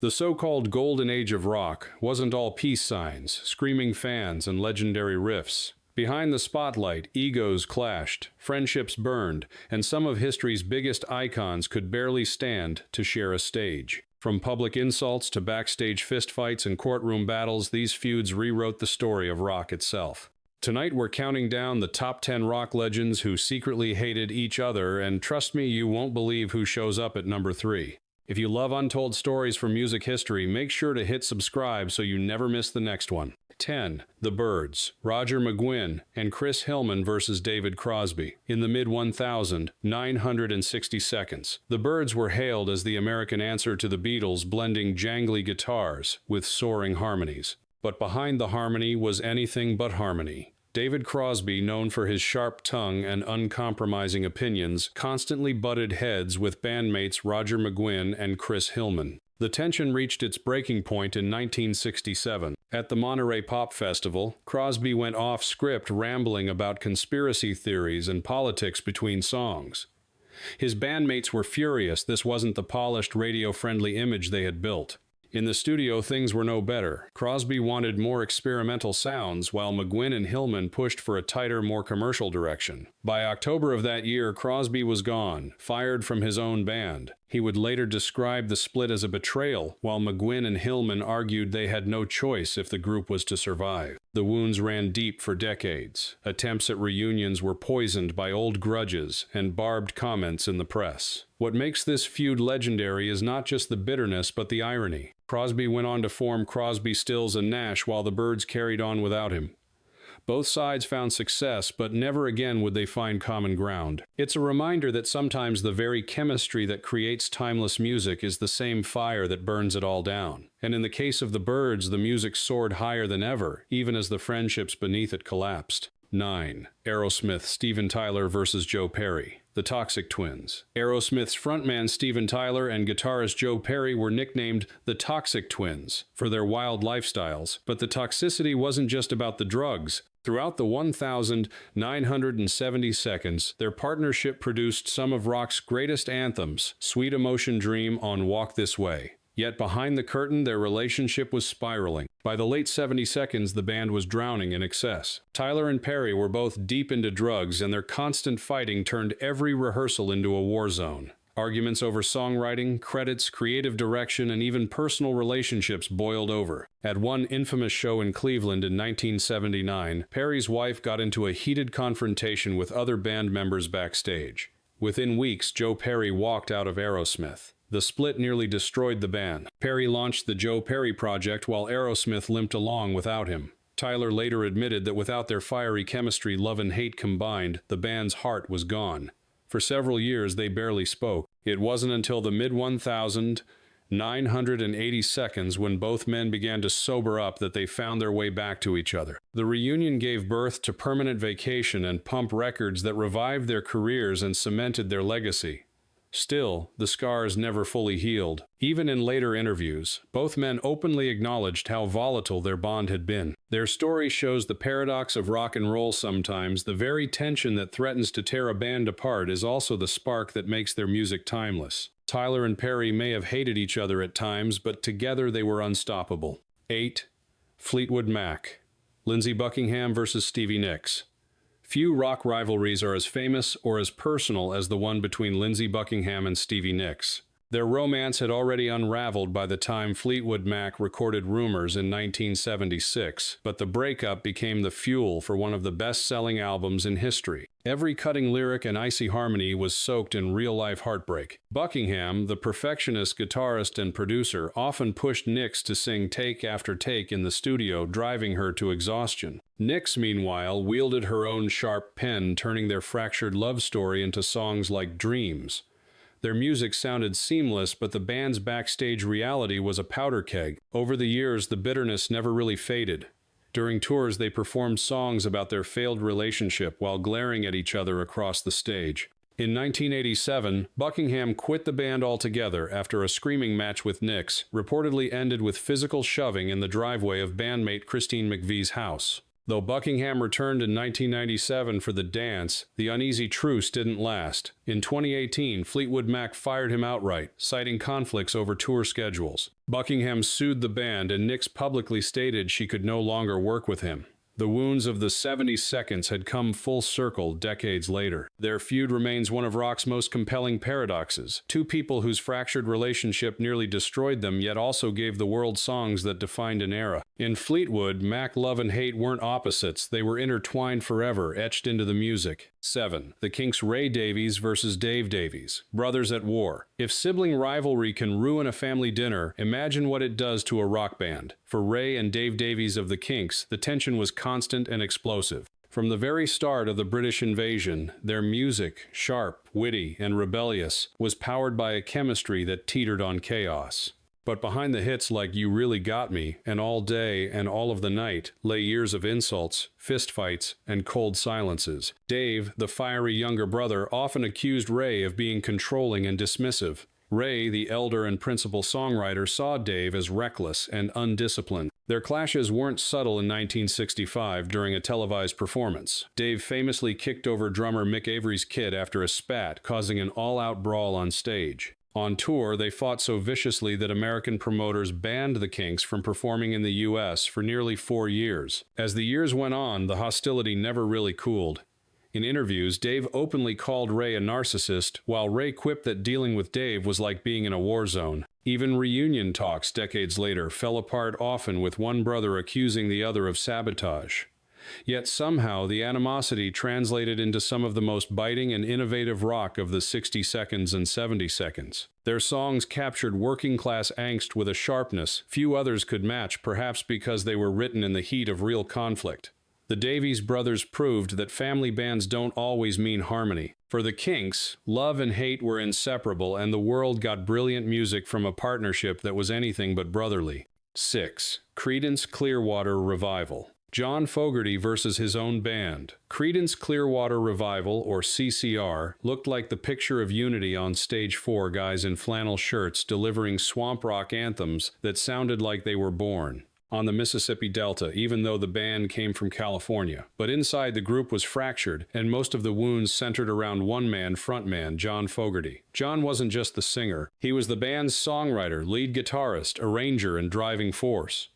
The so-called golden age of rock wasn't all peace signs, screaming fans, and legendary riffs. Behind the spotlight, egos clashed, friendships burned, and some of history's biggest icons could barely stand to share a stage. From public insults to backstage fistfights and courtroom battles, these feuds rewrote the story of rock itself. Tonight we're counting down the top 10 rock legends who secretly hated each other, and trust me, you won't believe who shows up at number 3. If you love untold stories from music history, make sure to hit subscribe so you never miss the next one. 10. The Byrds, Roger McGuinn and Chris Hillman versus David Crosby. In the mid-1960 seconds, the Byrds were hailed as the American answer to the Beatles, blending jangly guitars with soaring harmonies. But behind the harmony was anything but harmony. David Crosby, known for his sharp tongue and uncompromising opinions, constantly butted heads with bandmates Roger McGuinn and Chris Hillman. The tension reached its breaking point in 1967. At the Monterey Pop Festival, Crosby went off-script rambling about conspiracy theories and politics between songs. His bandmates were furious. This wasn't the polished, radio-friendly image they had built. In the studio, things were no better. Crosby wanted more experimental sounds, while McGuinn and Hillman pushed for a tighter, more commercial direction. By October of that year, Crosby was gone, fired from his own band. He would later describe the split as a betrayal, while McGuinn and Hillman argued they had no choice if the group was to survive. The wounds ran deep for decades. Attempts at reunions were poisoned by old grudges and barbed comments in the press. What makes this feud legendary is not just the bitterness, but the irony. Crosby went on to form Crosby, Stills and Nash, while the Byrds carried on without him. Both sides found success, but never again would they find common ground. It's a reminder that sometimes the very chemistry that creates timeless music is the same fire that burns it all down. And in the case of the Byrds, the music soared higher than ever, even as the friendships beneath it collapsed. 9. Aerosmith, Steven Tyler versus Joe Perry. The Toxic Twins. Aerosmith's frontman Steven Tyler and guitarist Joe Perry were nicknamed the Toxic Twins for their wild lifestyles, but the toxicity wasn't just about the drugs. Throughout the 1,970 seconds, their partnership produced some of rock's greatest anthems, Sweet Emotion Dream on Walk This Way. Yet behind the curtain, their relationship was spiraling. By the late 70 seconds, the band was drowning in excess. Tyler and Perry were both deep into drugs, and their constant fighting turned every rehearsal into a war zone. Arguments over songwriting, credits, creative direction, and even personal relationships boiled over. At one infamous show in Cleveland in 1979, Perry's wife got into a heated confrontation with other band members backstage. Within weeks, Joe Perry walked out of Aerosmith. The split nearly destroyed the band. Perry launched the Joe Perry Project while Aerosmith limped along without him. Tyler later admitted that without their fiery chemistry, love and hate combined, the band's heart was gone. For several years, they barely spoke. It wasn't until the mid-1980 seconds when both men began to sober up that they found their way back to each other. The reunion gave birth to Permanent Vacation and Pump Records that revived their careers and cemented their legacy. Still, the scars never fully healed. Even in later interviews, both men openly acknowledged how volatile their bond had been. Their story shows the paradox of rock and roll sometimes. The very tension that threatens to tear a band apart is also the spark that makes their music timeless. Tyler and Perry may have hated each other at times, but together they were unstoppable. 8. Fleetwood Mac. Lindsey Buckingham versus Stevie Nicks. Few rock rivalries are as famous or as personal as the one between Lindsey Buckingham and Stevie Nicks. Their romance had already unraveled by the time Fleetwood Mac recorded Rumors in 1976, but the breakup became the fuel for one of the best-selling albums in history. Every cutting lyric and icy harmony was soaked in real-life heartbreak. Buckingham, the perfectionist guitarist and producer, often pushed Nicks to sing take after take in the studio, driving her to exhaustion. Nicks, meanwhile, wielded her own sharp pen, turning their fractured love story into songs like Dreams. Their music sounded seamless, but the band's backstage reality was a powder keg. Over the years, the bitterness never really faded. During tours, they performed songs about their failed relationship while glaring at each other across the stage. In 1987, Buckingham quit the band altogether after a screaming match with Nicks, reportedly ended with physical shoving in the driveway of bandmate Christine McVie's house. Though Buckingham returned in 1997 for The Dance, the uneasy truce didn't last. In 2018, Fleetwood Mac fired him outright, citing conflicts over tour schedules. Buckingham sued the band, and Nicks publicly stated she could no longer work with him. The wounds of the 70 Seconds had come full circle decades later. Their feud remains one of rock's most compelling paradoxes. Two people whose fractured relationship nearly destroyed them, yet also gave the world songs that defined an era. In Fleetwood, Mac love and hate weren't opposites, they were intertwined forever, etched into the music. 7. The Kinks' Ray Davies versus Dave Davies. Brothers at war. If sibling rivalry can ruin a family dinner, imagine what it does to a rock band. For Ray and Dave Davies of the Kinks, the tension was constant and explosive. From the very start of the British invasion, their music, sharp, witty, and rebellious, was powered by a chemistry that teetered on chaos. But behind the hits like You Really Got Me and All Day and All of the Night lay years of insults, fistfights, and cold silences. Dave, the fiery younger brother, often accused Ray of being controlling and dismissive. Ray, the elder and principal songwriter, saw Dave as reckless and undisciplined. Their clashes weren't subtle in 1965 during a televised performance. Dave famously kicked over drummer Mick Avery's kid after a spat, causing an all-out brawl on stage. On tour, they fought so viciously that American promoters banned the Kinks from performing in the U.S. for nearly 4 years. As the years went on, the hostility never really cooled. In interviews, Dave openly called Ray a narcissist, while Ray quipped that dealing with Dave was like being in a war zone. Even reunion talks decades later fell apart often, with one brother accusing the other of sabotage. Yet somehow the animosity translated into some of the most biting and innovative rock of the 60 Seconds and 70 Seconds. Their songs captured working-class angst with a sharpness few others could match, perhaps because they were written in the heat of real conflict. The Davies brothers proved that family bands don't always mean harmony. For the Kinks, love and hate were inseparable, and the world got brilliant music from a partnership that was anything but brotherly. 6. Creedence Clearwater Revival. John Fogerty versus his own band. Creedence Clearwater Revival, or CCR, looked like the picture of unity on stage. 4 guys in flannel shirts delivering swamp rock anthems that sounded like they were born on the Mississippi Delta, even though the band came from California. But inside, the group was fractured, and most of the wounds centered around one man, frontman John Fogerty. John wasn't just the singer. He was the band's songwriter, lead guitarist, arranger, and driving force.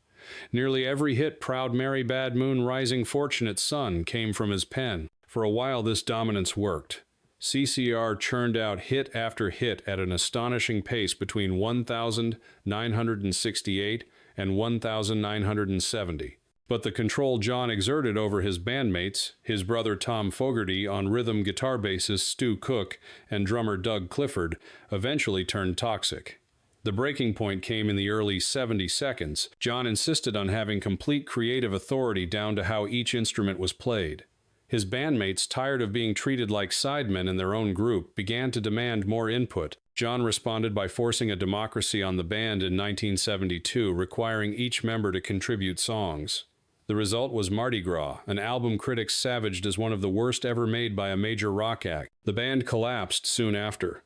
Nearly every hit, Proud Mary, Bad Moon, Rising, Fortunate Son, came from his pen. For a while, this dominance worked. CCR churned out hit after hit at an astonishing pace between 1,968 and 1,970. But the control John exerted over his bandmates, his brother Tom Fogerty on rhythm guitar bassist Stu Cook, and drummer Doug Clifford, eventually turned toxic. The breaking point came in the early 70 Seconds. John insisted on having complete creative authority down to how each instrument was played. His bandmates, tired of being treated like sidemen in their own group, began to demand more input. John responded by forcing a democracy on the band in 1972, requiring each member to contribute songs. The result was Mardi Gras, an album critics savaged as one of the worst ever made by a major rock act. The band collapsed soon after.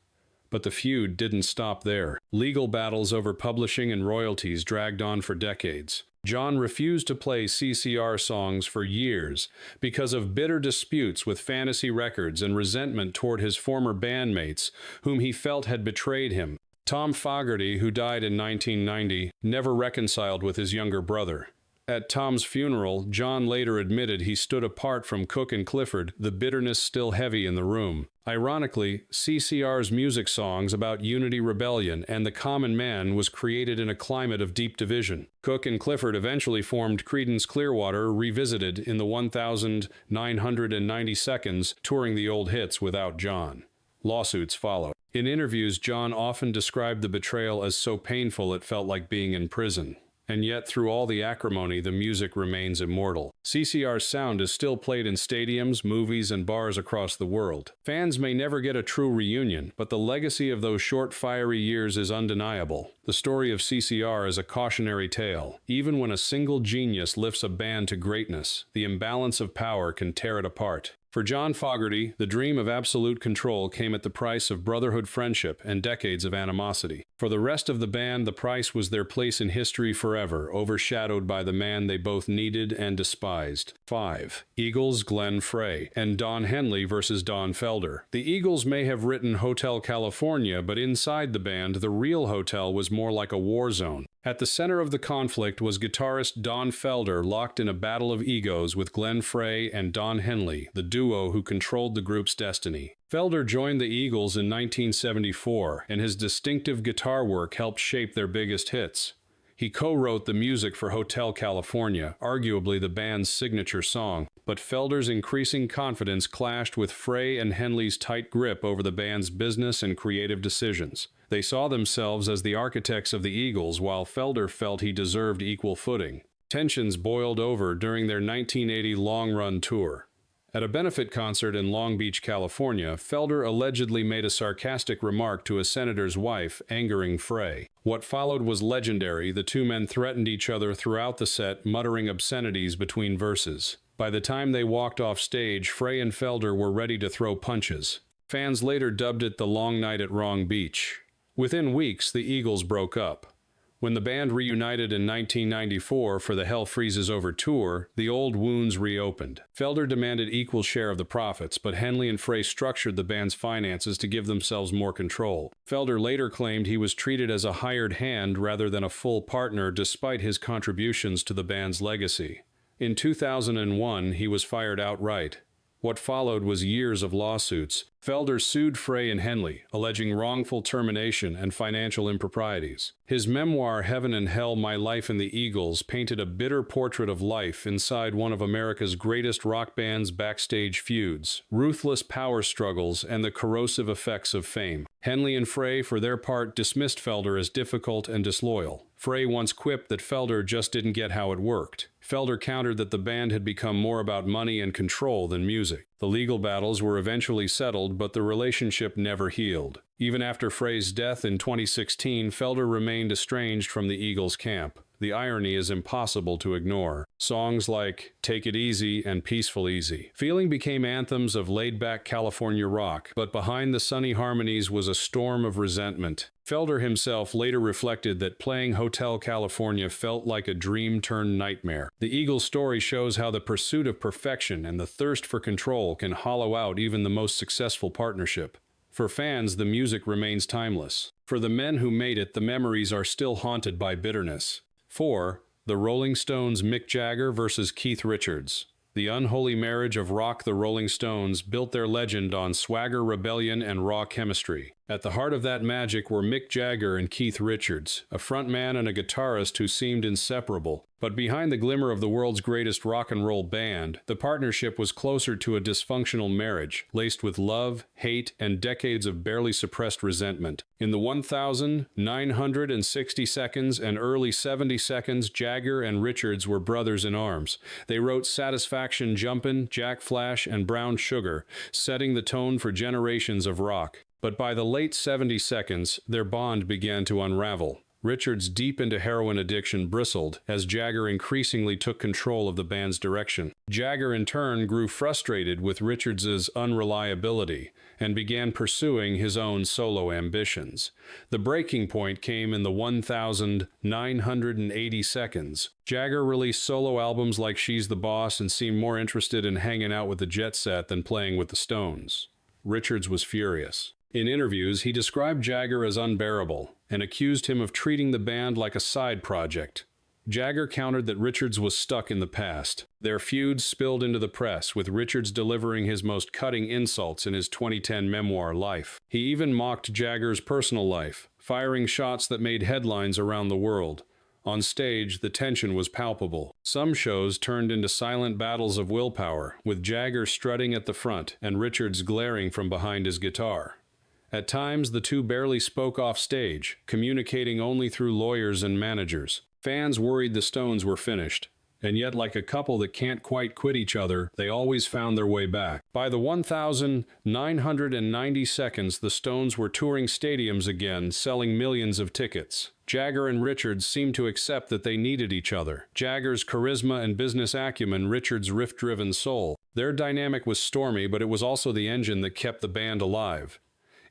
But the feud didn't stop there. Legal battles over publishing and royalties dragged on for decades. John refused to play CCR songs for years because of bitter disputes with Fantasy Records and resentment toward his former bandmates, whom he felt had betrayed him. Tom Fogerty, who died in 1990, never reconciled with his younger brother. At Tom's funeral, John later admitted he stood apart from Cook and Clifford, the bitterness still heavy in the room. Ironically, CCR's music songs about unity, rebellion, and the common man was created in a climate of deep division. Cook and Clifford eventually formed Creedence Clearwater Revisited in the 1,990 Seconds, touring the old hits without John. Lawsuits followed. In interviews, John often described the betrayal as so painful it felt like being in prison. And yet, through all the acrimony, the music remains immortal. CCR's sound is still played in stadiums, movies, and bars across the world. Fans may never get a true reunion, but the legacy of those short, fiery years is undeniable. The story of CCR is a cautionary tale. Even when a single genius lifts a band to greatness, the imbalance of power can tear it apart. For John Fogerty, the dream of absolute control came at the price of brotherhood, friendship, and decades of animosity. For the rest of the band, the price was their place in history forever, overshadowed by the man they both needed and despised. prized. 5. Eagles, Glenn Frey, and Don Henley versus Don Felder. The Eagles may have written Hotel California, but inside the band, the real hotel was more like a war zone. At the center of the conflict was guitarist Don Felder, locked in a battle of egos with Glenn Frey and Don Henley, the duo who controlled the group's destiny. Felder joined the Eagles in 1974, and his distinctive guitar work helped shape their biggest hits. He co-wrote the music for Hotel California, arguably the band's signature song, but Felder's increasing confidence clashed with Frey and Henley's tight grip over the band's business and creative decisions. They saw themselves as the architects of the Eagles, while Felder felt he deserved equal footing. Tensions boiled over during their 1980 long-run tour. At a benefit concert in Long Beach, California, Felder allegedly made a sarcastic remark to a senator's wife, angering Frey. What followed was legendary. The two men threatened each other throughout the set, muttering obscenities between verses. By the time they walked off stage, Frey and Felder were ready to throw punches. Fans later dubbed it the Long Night at Wrong Beach. Within weeks, the Eagles broke up. When the band reunited in 1994 for the Hell Freezes Over tour, the old wounds reopened. Felder demanded equal share of the profits, but Henley and Frey structured the band's finances to give themselves more control. Felder later claimed he was treated as a hired hand rather than a full partner, despite his contributions to the band's legacy. In 2001, he was fired outright. What followed was years of lawsuits. Felder sued Frey and Henley, alleging wrongful termination and financial improprieties. His memoir, Heaven and Hell: My Life in the Eagles, painted a bitter portrait of life inside one of America's greatest rock band's backstage feuds, ruthless power struggles, and the corrosive effects of fame. Henley and Frey, for their part, dismissed Felder as difficult and disloyal. Frey once quipped that Felder just didn't get how it worked. Felder countered that the band had become more about money and control than music. The legal battles were eventually settled, but the relationship never healed. Even after Frey's death in 2016, Felder remained estranged from the Eagles' camp. The irony is impossible to ignore. Songs like Take It Easy and Peaceful Easy Feeling became anthems of laid-back California rock, but behind the sunny harmonies was a storm of resentment. Felder himself later reflected that playing Hotel California felt like a dream turned nightmare. The Eagles' story shows how the pursuit of perfection and the thirst for control can hollow out even the most successful partnership. For fans, the music remains timeless. For the men who made it, the memories are still haunted by bitterness. 4. The Rolling Stones' Mick Jagger versus Keith Richards. The unholy marriage of rock. The Rolling Stones built their legend on swagger, rebellion, and raw chemistry. At the heart of that magic were Mick Jagger and Keith Richards, a frontman and a guitarist who seemed inseparable. But behind the glimmer of the world's greatest rock and roll band, the partnership was closer to a dysfunctional marriage, laced with love, hate, and decades of barely suppressed resentment. In the 1,960 seconds and early 70 seconds, Jagger and Richards were brothers in arms. They wrote Satisfaction Jumpin', Jack Flash, and Brown Sugar, setting the tone for generations of rock. But by the late 70 seconds, their bond began to unravel. Richards, deep into heroin addiction, bristled as Jagger increasingly took control of the band's direction. Jagger, in turn, grew frustrated with Richards's unreliability and began pursuing his own solo ambitions. The breaking point came in the 1,980 seconds. Jagger released solo albums like She's the Boss and seemed more interested in hanging out with the Jet Set than playing with the Stones. Richards was furious. In interviews, he described Jagger as unbearable and accused him of treating the band like a side project. Jagger countered that Richards was stuck in the past. Their feuds spilled into the press, with Richards delivering his most cutting insults in his 2010 memoir, Life. He even mocked Jagger's personal life, firing shots that made headlines around the world. On stage, the tension was palpable. Some shows turned into silent battles of willpower, with Jagger strutting at the front and Richards glaring from behind his guitar. At times, the two barely spoke off stage, communicating only through lawyers and managers. Fans worried the Stones were finished, and yet, like a couple that can't quite quit each other, they always found their way back. By the 1,990 seconds, the Stones were touring stadiums again, selling millions of tickets. Jagger and Richards seemed to accept that they needed each other. Jagger's charisma and business acumen, Richards' riff-driven soul. Their dynamic was stormy, but it was also the engine that kept the band alive.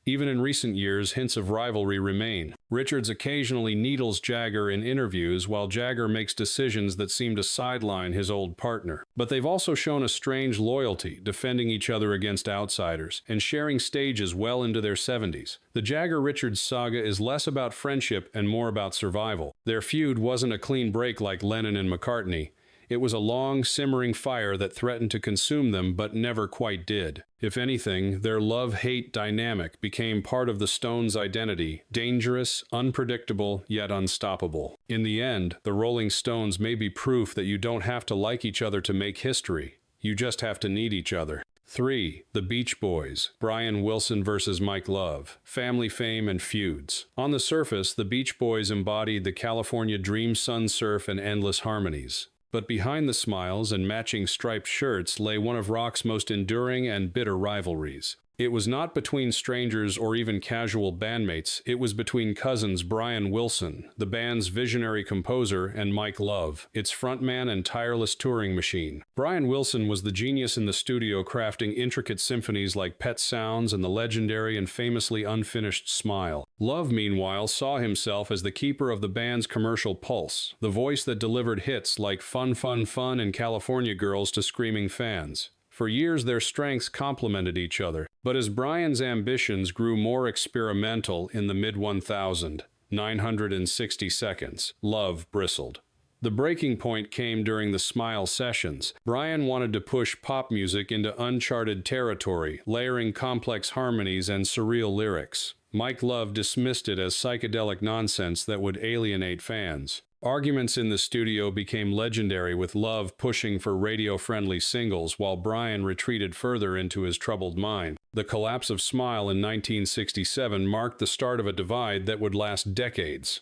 Even in recent years, hints of rivalry remain. Richards occasionally needles Jagger in interviews, while Jagger makes decisions that seem to sideline his old partner. But they've also shown a strange loyalty, defending each other against outsiders, and sharing stages well into their 70s. The Jagger-Richards saga is less about friendship and more about survival. Their feud wasn't a clean break like Lennon and McCartney. It was a long, simmering fire that threatened to consume them but never quite did. If anything, their love-hate dynamic became part of the Stones' identity, dangerous, unpredictable, yet unstoppable. In the end, the Rolling Stones may be proof that you don't have to like each other to make history. You just have to need each other. 3. The Beach Boys, Brian Wilson versus Mike Love, family fame and feuds. On the surface, the Beach Boys embodied the California dream, sun, surf, and endless harmonies. But behind the smiles and matching striped shirts lay one of rock's most enduring and bitter rivalries. It was not between strangers or even casual bandmates, it was between cousins Brian Wilson, the band's visionary composer, and Mike Love, its frontman and tireless touring machine. Brian Wilson was the genius in the studio, crafting intricate symphonies like Pet Sounds and the legendary and famously unfinished Smile. Love, meanwhile, saw himself as the keeper of the band's commercial pulse, the voice that delivered hits like Fun, Fun, Fun and California Girls to screaming fans. For years, their strengths complemented each other, but as Brian's ambitions grew more experimental in the mid-1000, 960 seconds, Love bristled. The breaking point came during the Smile sessions. Brian wanted to push pop music into uncharted territory, layering complex harmonies and surreal lyrics. Mike Love dismissed it as psychedelic nonsense that would alienate fans. Arguments in the studio became legendary, with Love pushing for radio-friendly singles while Brian retreated further into his troubled mind. The collapse of Smile in 1967 marked the start of a divide that would last decades.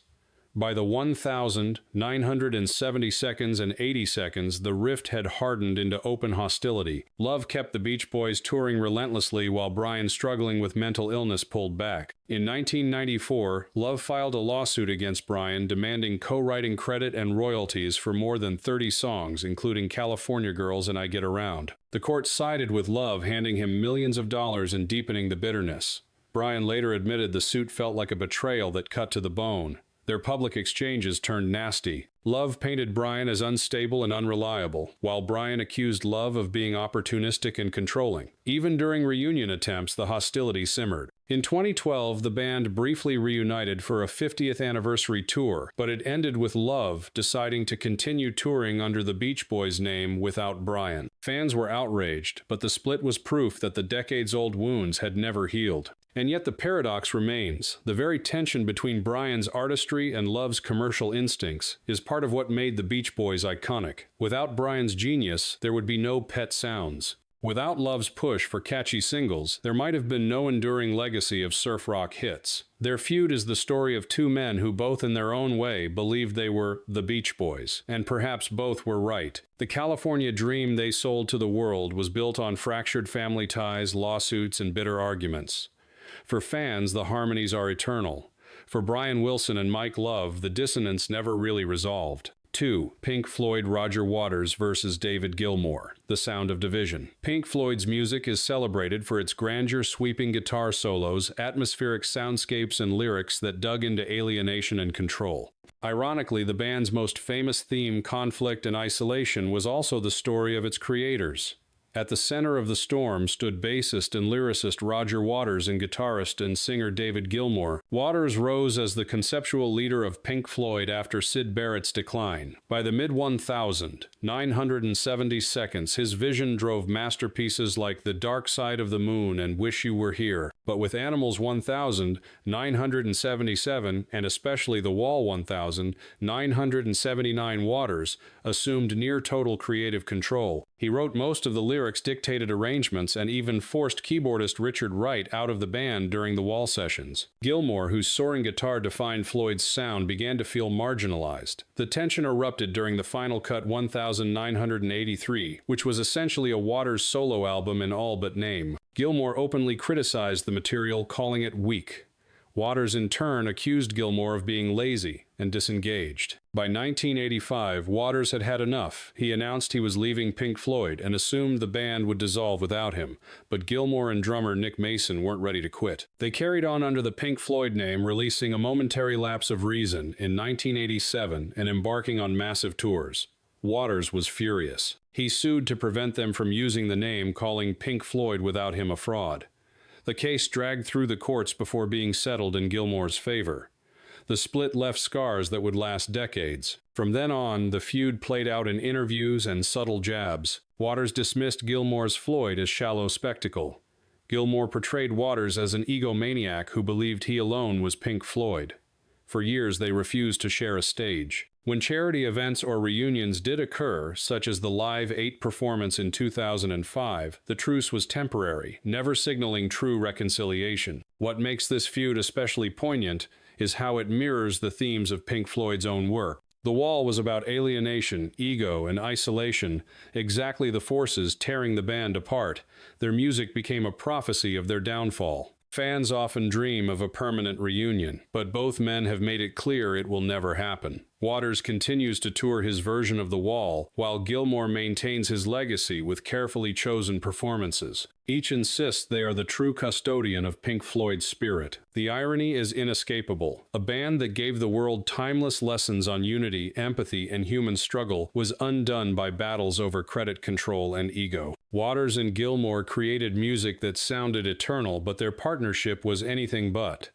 By the 1,970 seconds and 80 seconds, the rift had hardened into open hostility. Love kept the Beach Boys touring relentlessly while Brian, struggling with mental illness, pulled back. In 1994, Love filed a lawsuit against Brian, demanding co-writing credit and royalties for more than 30 songs, including California Girls and I Get Around. The court sided with Love, handing him millions of dollars and deepening the bitterness. Brian later admitted the suit felt like a betrayal that cut to the bone. Their public exchanges turned nasty. Love painted Brian as unstable and unreliable, while Brian accused Love of being opportunistic and controlling. Even during reunion attempts, the hostility simmered. In 2012, the band briefly reunited for a 50th anniversary tour, but it ended with Love deciding to continue touring under the Beach Boys name without Brian. Fans were outraged, but the split was proof that the decades-old wounds had never healed. And yet the paradox remains. The very tension between Brian's artistry and Love's commercial instincts is part of what made the Beach Boys iconic. Without Brian's genius, there would be no Pet Sounds. Without Love's push for catchy singles, there might have been no enduring legacy of surf rock hits. Their feud is the story of two men who both in their own way believed they were the Beach Boys, and perhaps both were right. The California dream they sold to the world was built on fractured family ties, lawsuits, and bitter arguments. For fans, the harmonies are eternal. For Brian Wilson and Mike Love, the dissonance never really resolved. 2. Pink Floyd Roger Waters versus David Gilmour, The Sound of Division. Pink Floyd's music is celebrated for its grandeur, sweeping guitar solos, atmospheric soundscapes, and lyrics that dug into alienation and control. Ironically, the band's most famous theme, conflict and isolation, was also the story of its creators. At the center of the storm stood bassist and lyricist Roger Waters and guitarist and singer David Gilmour. Waters rose as the conceptual leader of Pink Floyd after Syd Barrett's decline. By the mid-970 seconds, his vision drove masterpieces like The Dark Side of the Moon and Wish You Were Here. But with Animals 1,977, and especially The Wall 1,979, Waters assumed near-total creative control. He wrote most of the lyrics, dictated arrangements, and even forced keyboardist Richard Wright out of the band during the Wall sessions. Gilmour, whose soaring guitar defined Floyd's sound, began to feel marginalized. The tension erupted during the final cut 1983, which was essentially a Waters solo album in all but name. Gilmour openly criticized the material, calling it weak. Waters in turn accused Gilmour of being lazy and disengaged. By 1985, Waters had had enough. He announced he was leaving Pink Floyd and assumed the band would dissolve without him, but Gilmour and drummer Nick Mason weren't ready to quit. They carried on under the Pink Floyd name, releasing A Momentary Lapse of Reason in 1987 and embarking on massive tours. Waters was furious. He sued to prevent them from using the name, calling Pink Floyd without him a fraud. The case dragged through the courts before being settled in Gilmour's favor. The split left scars that would last decades. From then on, the feud played out in interviews and subtle jabs. Waters dismissed Gilmour's Floyd as shallow spectacle. Gilmour portrayed Waters as an egomaniac who believed he alone was Pink Floyd. For years, they refused to share a stage. When charity events or reunions did occur, such as the Live 8 performance in 2005, the truce was temporary, never signaling true reconciliation. What makes this feud especially poignant is how it mirrors the themes of Pink Floyd's own work. The Wall was about alienation, ego, and isolation, exactly the forces tearing the band apart. Their music became a prophecy of their downfall. Fans often dream of a permanent reunion, but both men have made it clear it will never happen. Waters continues to tour his version of The Wall, while Gilmour maintains his legacy with carefully chosen performances. Each insists they are the true custodian of Pink Floyd's spirit. The irony is inescapable. A band that gave the world timeless lessons on unity, empathy, and human struggle was undone by battles over credit control and ego. Waters and Gilmour created music that sounded eternal, but their partnership was anything but.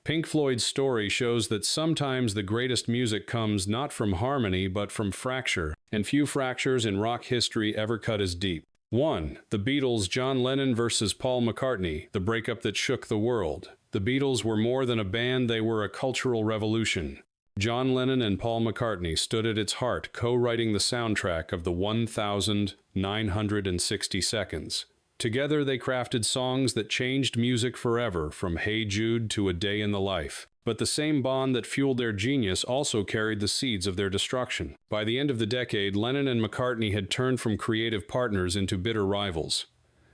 Pink Floyd's story shows that sometimes the greatest music comes not from harmony but from fracture, and few fractures in rock history ever cut as deep. 1. The Beatles, John Lennon versus Paul McCartney, the breakup that shook the world. The Beatles were more than a band, they were a cultural revolution. John Lennon and Paul McCartney stood at its heart, co-writing the soundtrack of the 1,960 seconds. Together they crafted songs that changed music forever, from Hey Jude to A Day in the Life. But the same bond that fueled their genius also carried the seeds of their destruction. By the end of the decade, Lennon and McCartney had turned from creative partners into bitter rivals.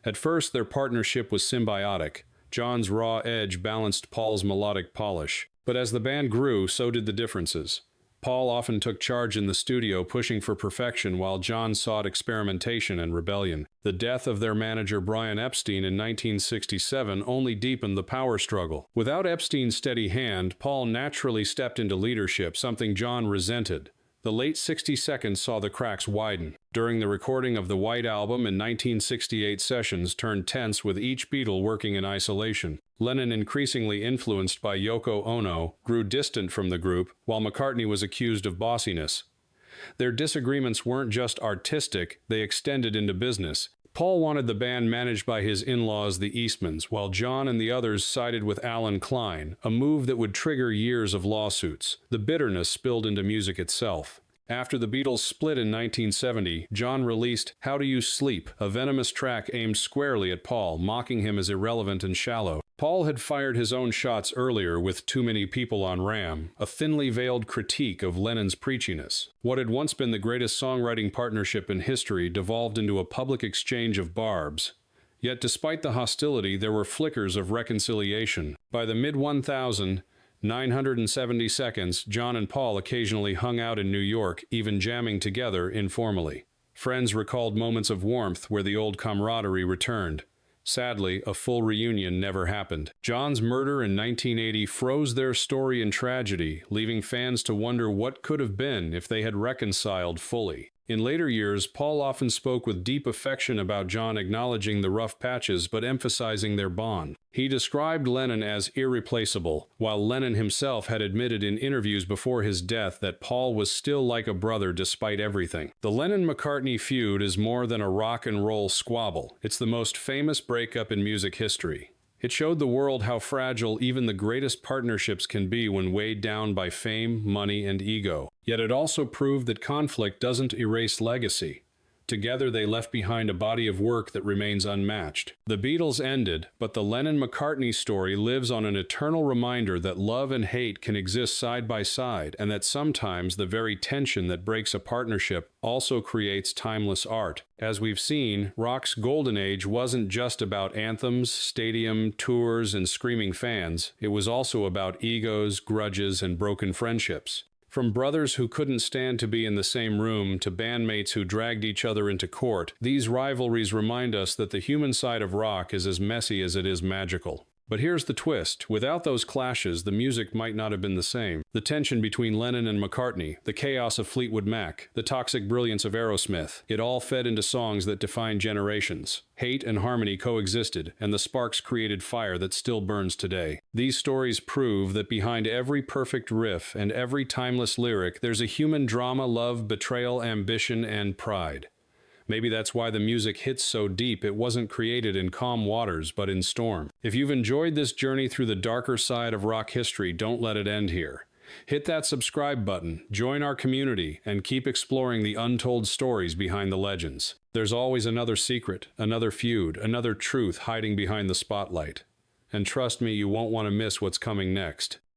At first, their partnership was symbiotic. John's raw edge balanced Paul's melodic polish. But as the band grew, so did the differences. Paul often took charge in the studio, pushing for perfection, while John sought experimentation and rebellion. The death of their manager Brian Epstein in 1967 only deepened the power struggle. Without Epstein's steady hand, Paul naturally stepped into leadership, something John resented. The late 60 seconds saw the cracks widen. During the recording of the White Album in 1968, sessions turned tense with each Beatle working in isolation. Lennon, increasingly influenced by Yoko Ono, grew distant from the group, while McCartney was accused of bossiness. Their disagreements weren't just artistic, they extended into business. Paul wanted the band managed by his in-laws, the Eastmans, while John and the others sided with Alan Klein, a move that would trigger years of lawsuits. The bitterness spilled into music itself. After the Beatles split in 1970, John released How Do You Sleep, a venomous track aimed squarely at Paul, mocking him as irrelevant and shallow. Paul had fired his own shots earlier with Too Many People on Ram, a thinly veiled critique of Lennon's preachiness. What had once been the greatest songwriting partnership in history devolved into a public exchange of barbs. Yet despite the hostility, there were flickers of reconciliation. By the mid-1970 seconds, John and Paul occasionally hung out in New York, even jamming together informally. Friends recalled moments of warmth where the old camaraderie returned. Sadly, a full reunion never happened. John's murder in 1980 froze their story in tragedy, leaving fans to wonder what could have been if they had reconciled fully. In later years, Paul often spoke with deep affection about John, acknowledging the rough patches but emphasizing their bond. He described Lennon as irreplaceable, while Lennon himself had admitted in interviews before his death that Paul was still like a brother despite everything. The Lennon-McCartney feud is more than a rock and roll squabble. It's the most famous breakup in music history. It showed the world how fragile even the greatest partnerships can be when weighed down by fame, money, and ego. Yet it also proved that conflict doesn't erase legacy. Together they left behind a body of work that remains unmatched. The Beatles ended, but the Lennon-McCartney story lives on an eternal reminder that love and hate can exist side by side, and that sometimes the very tension that breaks a partnership also creates timeless art. As we've seen, rock's golden age wasn't just about anthems, stadium tours, and screaming fans. It was also about egos, grudges, and broken friendships. From brothers who couldn't stand to be in the same room to bandmates who dragged each other into court, these rivalries remind us that the human side of rock is as messy as it is magical. But here's the twist. Without those clashes, the music might not have been the same. The tension between Lennon and McCartney, the chaos of Fleetwood Mac, the toxic brilliance of Aerosmith, it all fed into songs that defined generations. Hate and harmony coexisted, and the sparks created fire that still burns today. These stories prove that behind every perfect riff and every timeless lyric, there's a human drama, love, betrayal, ambition, and pride. Maybe that's why the music hits so deep. It wasn't created in calm waters, but in storm. If you've enjoyed this journey through the darker side of rock history, don't let it end here. Hit that subscribe button, join our community, and keep exploring the untold stories behind the legends. There's always another secret, another feud, another truth hiding behind the spotlight. And trust me, you won't want to miss what's coming next.